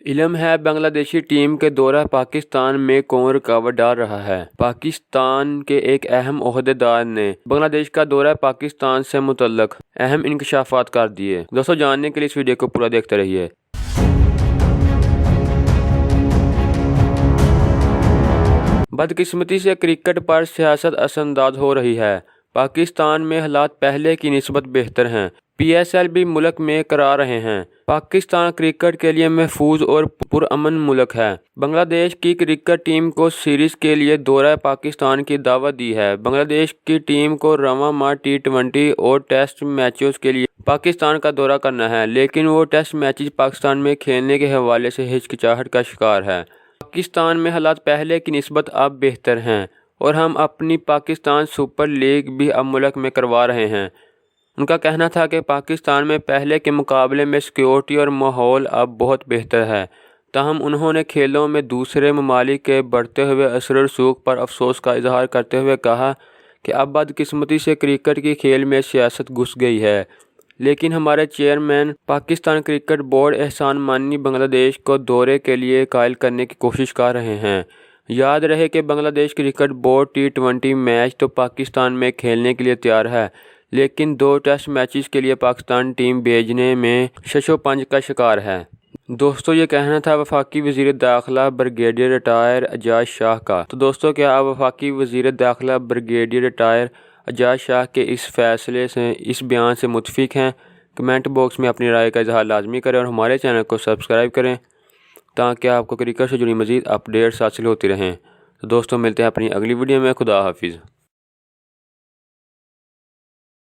علم ہے بنگلہ ٹیم کے دورہ پاکستان میں کون رکاوٹ ڈال رہا ہے؟ پاکستان کے ایک اہم عہدیدار نے بنگلہ دیش کا دورہ پاکستان سے متعلق اہم انکشافات کر دیے۔ دوستو جاننے کے لیے اس ویڈیو کو پورا دیکھتے رہیے۔ بدقسمتی سے کرکٹ پر سیاست اثر انداز ہو رہی ہے۔ پاکستان میں حالات پہلے کی نسبت بہتر ہیں۔ PSL بھی ملک میں کرا رہے ہیں۔ پاکستان کرکٹ کے لیے محفوظ اور پرامن ملک ہے۔ بنگلہ دیش کی کرکٹ ٹیم کو سیریز کے لیے دورہ پاکستان کی دعوت دی ہے۔ بنگلہ دیش کی ٹیم کو رواں ماہ T20 اور ٹیسٹ میچوں کے لیے پاکستان کا دورہ کرنا ہے، لیکن وہ ٹیسٹ میچز پاکستان میں کھیلنے کے حوالے سے ہچکچاہٹ کا شکار ہے۔ پاکستان میں حالات پہلے کی نسبت اب بہتر ہیں اور ہم اپنی پاکستان سپر لیگ بھی اب ملک میں کروا رہے ہیں۔ ان کا کہنا تھا کہ پاکستان میں پہلے کے مقابلے میں سیکیورٹی اور ماحول اب بہت بہتر ہے۔ تاہم انہوں نے کھیلوں میں دوسرے ممالک کے بڑھتے ہوئے اثر و رسوخ پر افسوس کا اظہار کرتے ہوئے کہا کہ اب بدقسمتی سے کرکٹ کی کھیل میں سیاست گھس گئی ہے، لیکن ہمارے chairman Pakistan cricket board Ehsan Mani بنگلہ دیش کو دورے کے لیے قائل کرنے کی کوشش کر رہے ہیں۔ یاد رہے کہ بنگلہ دیش کرکٹ بورڈ T20 میچ تو پاکستان میں کھیلنے کے لیے تیار ہے، لیکن 2 ٹیسٹ میچز کے لیے پاکستان ٹیم بھیجنے میں ششوپنج کا شکار ہے۔ دوستو یہ کہنا تھا وفاقی وزیر داخلہ بریگیڈیئر ریٹائر اعجاز شاہ کا۔ تو دوستو کیا آپ وفاقی وزیر داخلہ بریگیڈیئر ریٹائر اعجاز شاہ کے اس فیصلے سے، اس بیان سے متفق ہیں؟ کمنٹ باکس میں اپنی رائے کا اظہار لازمی کریں اور ہمارے چینل کو سبسکرائب کریں تاکہ آپ کو کرکٹ سے جڑی مزید اپڈیٹس حاصل ہوتی رہیں۔ تو دوستو ملتے ہیں اپنی اگلی ویڈیو میں۔ خدا حافظ۔